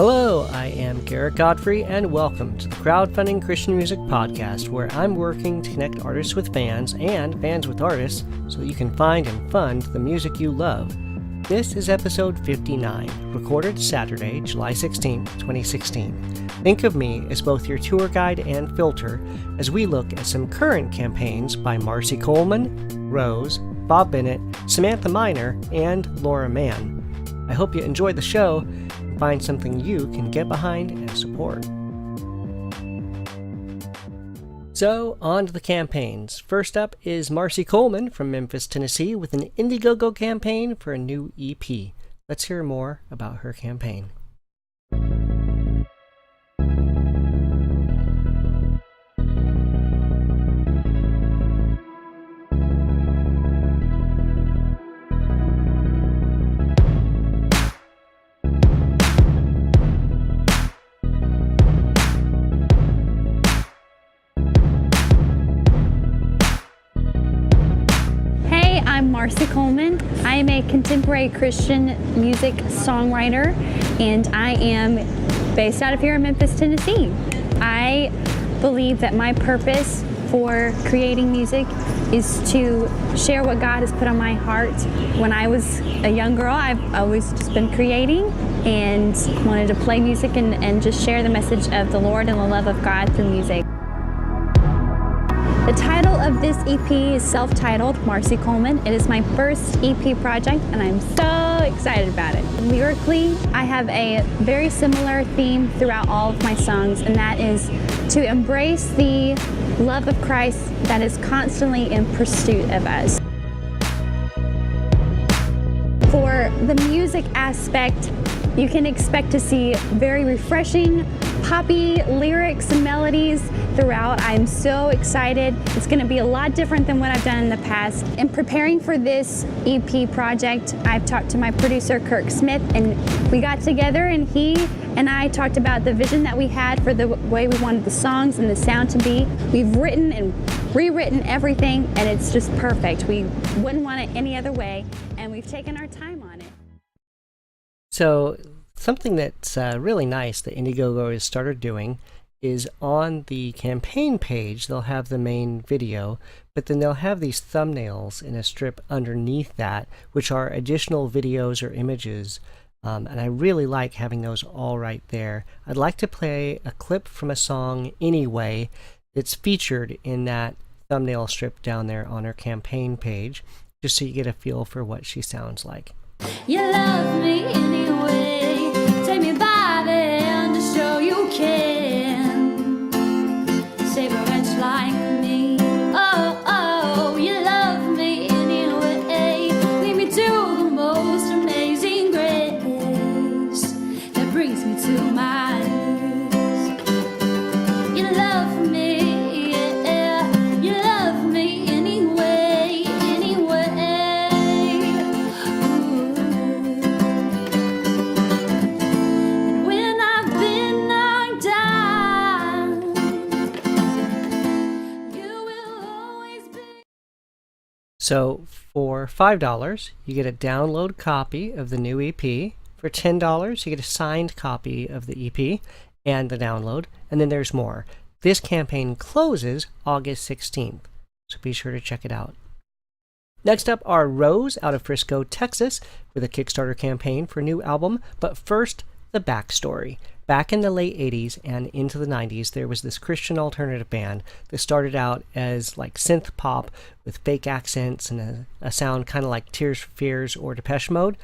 Hello, I am Garrett Godfrey, and welcome to the Crowdfunding Christian Music Podcast, where I'm working to connect artists with fans and fans with artists so you can find and fund the music you love. This is episode 59, recorded Saturday, July 16, 2016. Think of me as both your tour guide and filter as we look at some current campaigns by Marci Coleman, Rose, Bob Bennett, Samantha Minor, and Lauren Mann. I hope you enjoy the show and find something you can get behind and support. So, on to the campaigns. First up is Marci Coleman from Memphis, Tennessee, with an Indiegogo campaign for a new EP. Let's hear more about her campaign. I'm Marci Coleman. I am a contemporary Christian music songwriter, and I am based out of here in Memphis, Tennessee. I believe that my purpose for creating music is to share what God has put on my heart. When I was a young girl, I've always just been creating and wanted to play music and just share the message of the Lord and the love of God through music. The title of this EP is self-titled, Marci Coleman. It is my first EP project, and I'm so excited about it. Lyrically, I have a very similar theme throughout all of my songs, and that is to embrace the love of Christ that is constantly in pursuit of us. For the music aspect, you can expect to see very refreshing, poppy lyrics and melodies throughout. I'm so excited. It's going to be a lot different than what I've done in the past. In preparing for this EP project, I've talked to my producer, Kirk Smith, and we got together and he and I talked about the vision that we had for the way we wanted the songs and the sound to be. We've written and rewritten everything, and it's just perfect. We wouldn't want it any other way, and we've taken our time on it. So, something that's really nice that Indiegogo has started doing is on the campaign page, they'll have the main video, but then they'll have these thumbnails in a strip underneath that, which are additional videos or images. And I really like having those all right there. I'd like to play a clip from a song anyway that's featured in that thumbnail strip down there on her campaign page, just so you get a feel for what she sounds like. You love me anyway, take me by the hand to show you can save a wretch like me. Oh, oh, you love me anyway, lead me to the most amazing grace that brings me to my knees. You love me, yeah, you love me anyway, anyway. So for $5, you get a download copy of the new EP. For $10, you get a signed copy of the EP and the download, and then there's more. This campaign closes August 16th, so be sure to check it out. Next up are Rose out of Frisco, Texas, with a Kickstarter campaign for a new album, but first, the backstory. Back in the late 80s and into the 90s, there was this Christian alternative band that started out as like synth pop with fake accents and a sound kind of like Tears for Fears or Depeche Mode.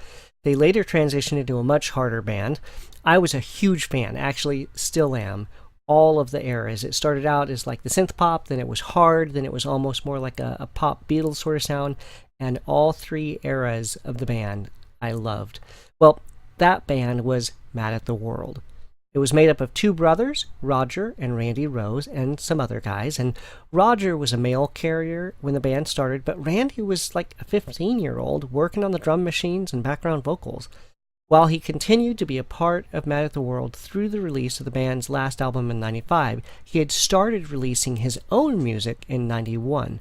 They later transitioned into a much harder band. I was a huge fan, actually still am, all of the eras. It started out as like the synth pop, then it was hard, then it was almost more like a pop Beatles sort of sound, and all three eras of the band I loved. Well, that band was Mad at the World. It was made up of two brothers, Roger and Randy Rose, and some other guys. And Roger was a mail carrier when the band started, but Randy was like a 15-year-old working on the drum machines and background vocals. While he continued to be a part of Mad at the World through the release of the band's last album in '95, he had started releasing his own music in '91.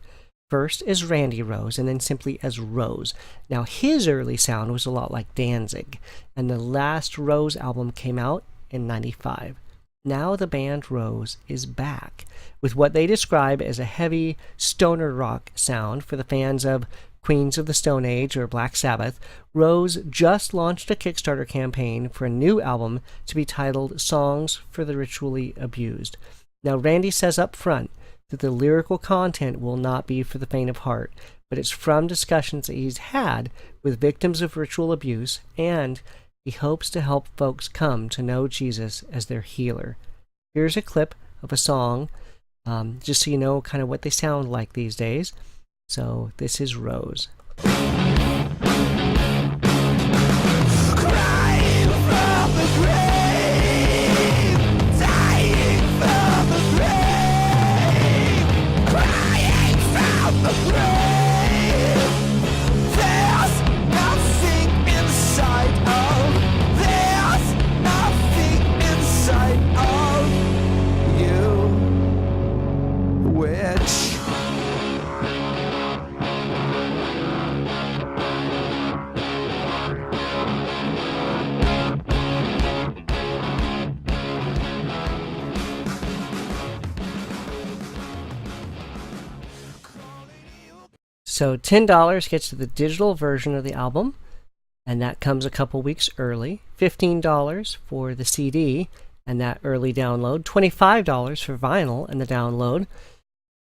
First as Randy Rose, and then simply as Rose. Now his early sound was a lot like Danzig, and the last Rose album came out in '95. Now the band Rose is back with what they describe as a heavy stoner rock sound for the fans of Queens of the Stone Age or Black Sabbath. Rose just launched a Kickstarter campaign for a new album to be titled Songs for the Ritually Abused. Now, Randy says up front that the lyrical content will not be for the faint of heart, but it's from discussions that he's had with victims of ritual abuse, and he hopes to help folks come to know Jesus as their healer. Here's a clip of a song, just so you know kind of what they sound like these days. So this is Rose. Crying from the grave, dying from the grave, crying from the grave. There's nothing inside of, there's nothing inside of you, witch. So $10 gets you the digital version of the album, and that comes a couple weeks early. $15 for the CD and that early download. $25 for vinyl and the download.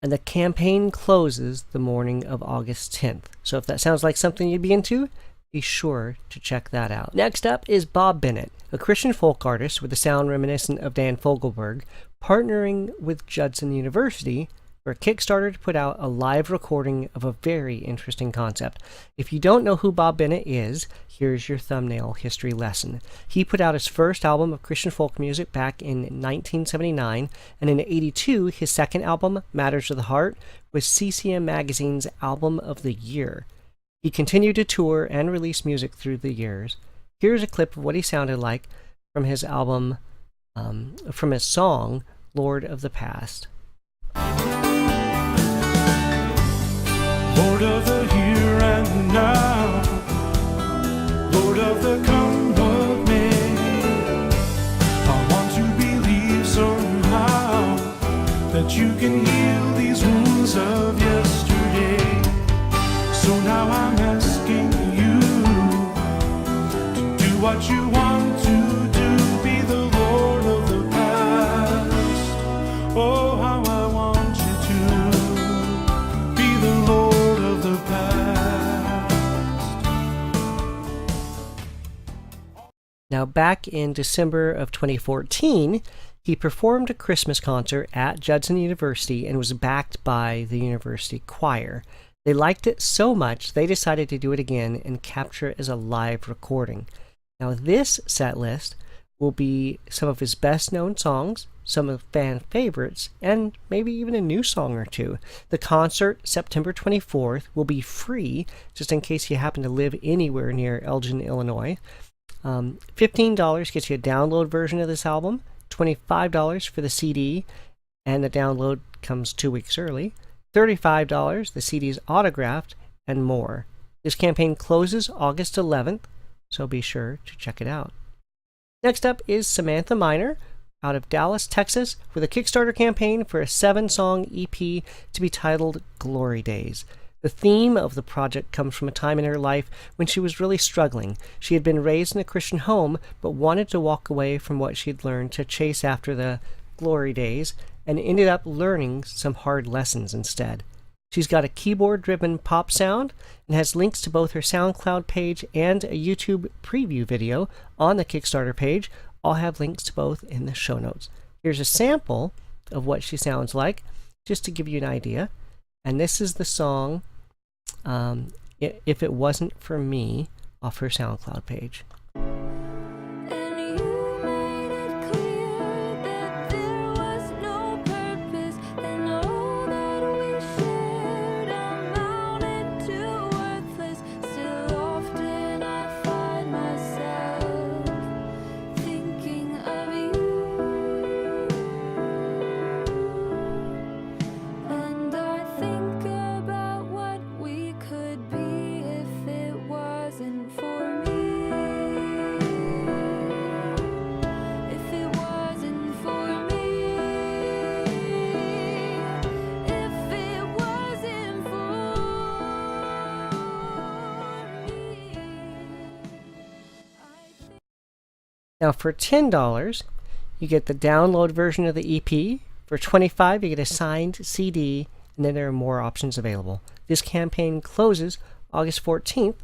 And the campaign closes the morning of August 10th. So if that sounds like something you'd be into, be sure to check that out. Next up is Bob Bennett, a Christian folk artist with a sound reminiscent of Dan Fogelberg, partnering with Judson University for a Kickstarter to put out a live recording of a very interesting concept. If you don't know who Bob Bennett is, here's your thumbnail history lesson. He put out his first album of Christian folk music back in 1979, and in '82, his second album, Matters of the Heart, was CCM Magazine's Album of the Year. He continued to tour and release music through the years. Here's a clip of what he sounded like from his album, from his song, Lord of the Past. Lord of the here and now, Lord of the come of me, I want to believe somehow that you can heal these wounds of yesterday. So now I'm asking you to do what you want to do, be the Lord of the past. Oh, how I want you to be the Lord of the past. Now, back in December of 2014, he performed a Christmas concert at Judson University and was backed by the university choir. They liked it so much, they decided to do it again and capture it as a live recording. Now, this set list will be some of his best-known songs, some of fan favorites, and maybe even a new song or two. The concert, September 24th, will be free, just in case you happen to live anywhere near Elgin, Illinois. $15 gets you a download version of this album, $25 for the CD, and the download comes 2 weeks early, $35, the CD is autographed, and more. This campaign closes August 11th, so be sure to check it out. Next up is Samantha Minor, out of Dallas, Texas, with a Kickstarter campaign for a 7-song EP to be titled Glory Days. The theme of the project comes from a time in her life when she was really struggling. She had been raised in a Christian home, but wanted to walk away from what she'd learned to chase after the glory days, and ended up learning some hard lessons instead. She's got a keyboard-driven pop sound and has links to both her SoundCloud page and a YouTube preview video on the Kickstarter page. I'll have links to both in the show notes. Here's a sample of what she sounds like, just to give you an idea. And this is the song, If It Wasn't For Me, off her SoundCloud page. For me. Now for $10, you get the download version of the EP. For $25, you get a signed CD, and then there are more options available. This campaign closes August 14th,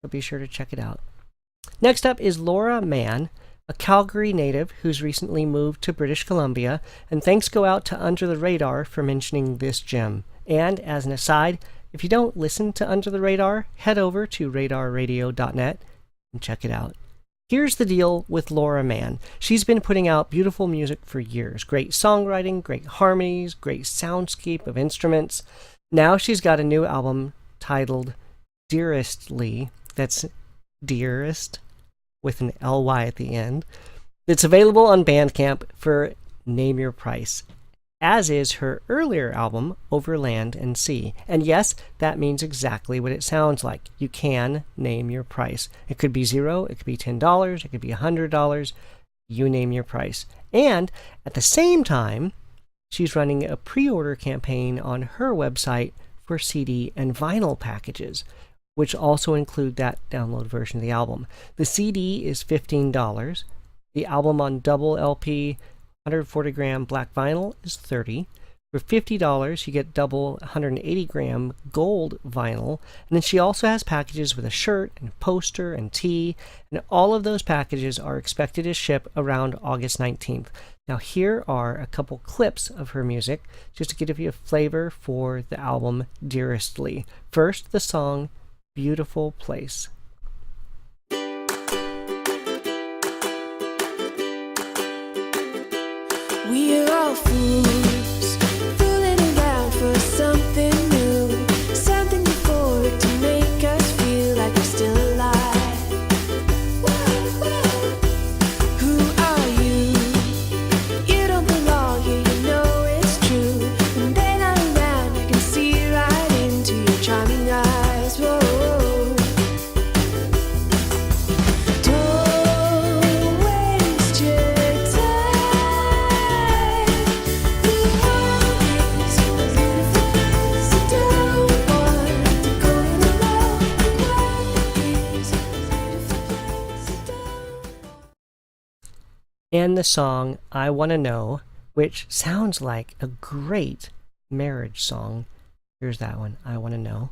so be sure to check it out. Next up is Lauren Mann, a Calgary native who's recently moved to British Columbia, and thanks go out to Under the Radar for mentioning this gem. And as an aside, if you don't listen to Under the Radar, head over to radarradio.net and check it out. Here's the deal with Lauren Mann. She's been putting out beautiful music for years. Great songwriting, great harmonies, great soundscape of instruments. Now she's got a new album titled Dearestly, that's Dearest with an L-Y at the end. It's available on Bandcamp for Name Your Price, as is her earlier album, Over Land and Sea. And yes, that means exactly what it sounds like. You can name your price. It could be $0, it could be $10, it could be $100. You name your price. And at the same time, she's running a pre-order campaign on her website for CD and vinyl packages, which also include that download version of the album. The CD is $15. The album on double LP 140-gram black vinyl is $30. For $50, you get double 180-gram gold vinyl. And then she also has packages with a shirt and poster and tee. And all of those packages are expected to ship around August 19th. Now here are a couple clips of her music, just to give you a flavor for the album Dearestly. First, the song Beautiful Place. We are all fools, fooling around for something new, something euphoric to make us feel like we're still alive. Whoa, whoa. Who are you? You don't belong here, you know it's true. When they're not around, I can see right into your charming eyes. Whoa. Don't waste your time. The world is a beautiful place. I don't want to go it alone. The world is a beautiful place. I don't. And the song I Wanna Know, which sounds like a great marriage song. Here's that one, I Wanna Know.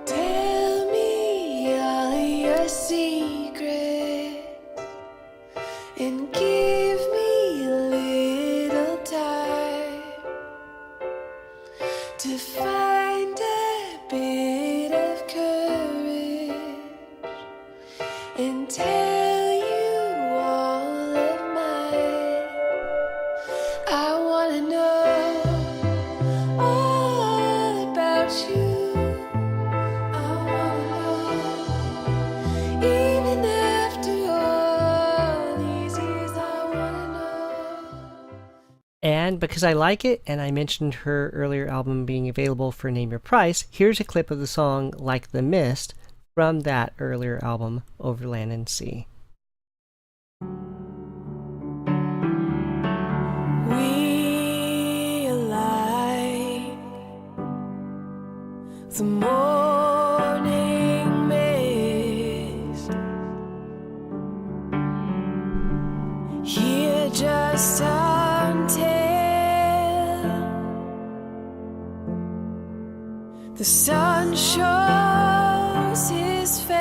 Tell me all your secrets and give me a little time to find a bit of courage and tell you all of mine. I wanna know all about you. I wanna know, even after all these years, I wanna know. And because I like it, and I mentioned her earlier album being available for Name Your Price, here's a clip of the song Like the Mist from that earlier album, Over Land and Sea. We are like the morning mist, here just until the sun shows his face.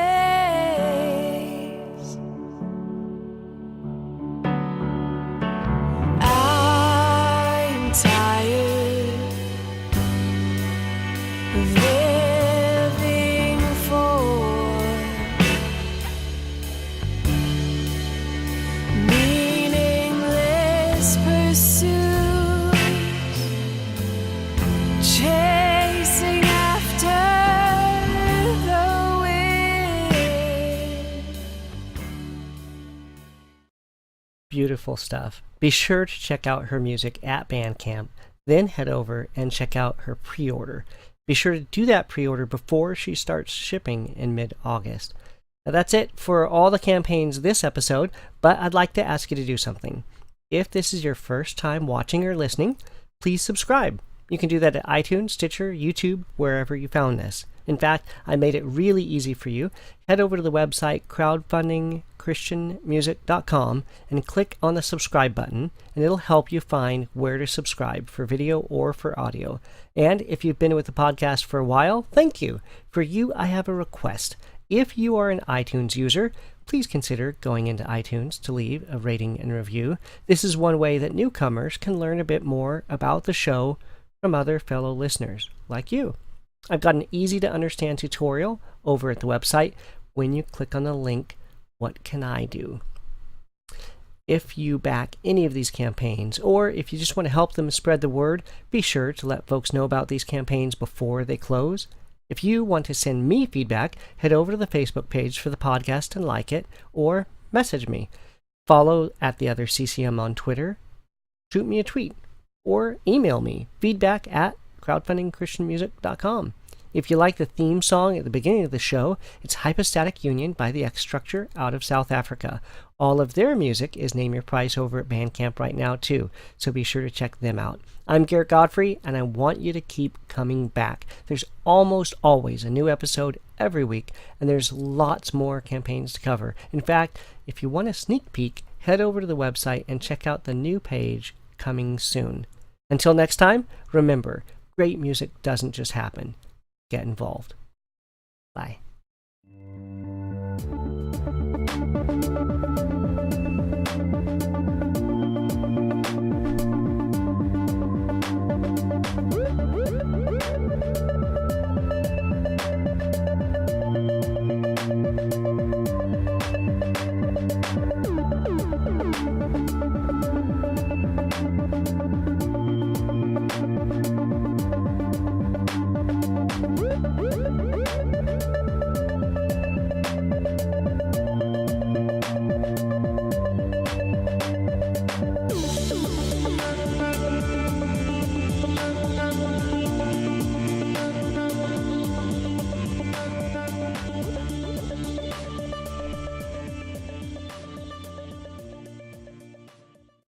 I'm tired of living for meaningless pursuits, chasing after the wind. Beautiful stuff. Be sure to check out her music at Bandcamp, then head over and check out her pre-order. Be sure to do that pre-order before she starts shipping in mid-August. Now that's it for all the campaigns this episode, but I'd like to ask you to do something. If this is your first time watching or listening, please subscribe. You can do that at iTunes, Stitcher, YouTube, wherever you found this. In fact, I made it really easy for you. Head over to the website crowdfundingchristianmusic.com and click on the subscribe button, and it'll help you find where to subscribe for video or for audio. And if you've been with the podcast for a while, thank you. For you, I have a request. If you are an iTunes user, please consider going into iTunes to leave a rating and review. This is one way that newcomers can learn a bit more about the show from other fellow listeners like you. I've got an easy-to-understand tutorial over at the website. When you click on the link, what can I do? If you back any of these campaigns, or if you just want to help them spread the word, be sure to let folks know about these campaigns before they close. If you want to send me feedback, head over to the Facebook page for the podcast and like it, or message me. Follow at the other CCM on Twitter, shoot me a tweet, or email me, feedback@crowdfundingchristianmusic.com. If you like the theme song at the beginning of the show, it's Hypostatic Union by the X Structure out of South Africa. All of their music is Name Your Price over at Bandcamp right now, too, so be sure to check them out. I'm Garrett Godfrey, and I want you to keep coming back. There's almost always a new episode every week, and there's lots more campaigns to cover. In fact, if you want a sneak peek, head over to the website and check out the new page coming soon. Until next time, remember, great music doesn't just happen. Get involved. Bye.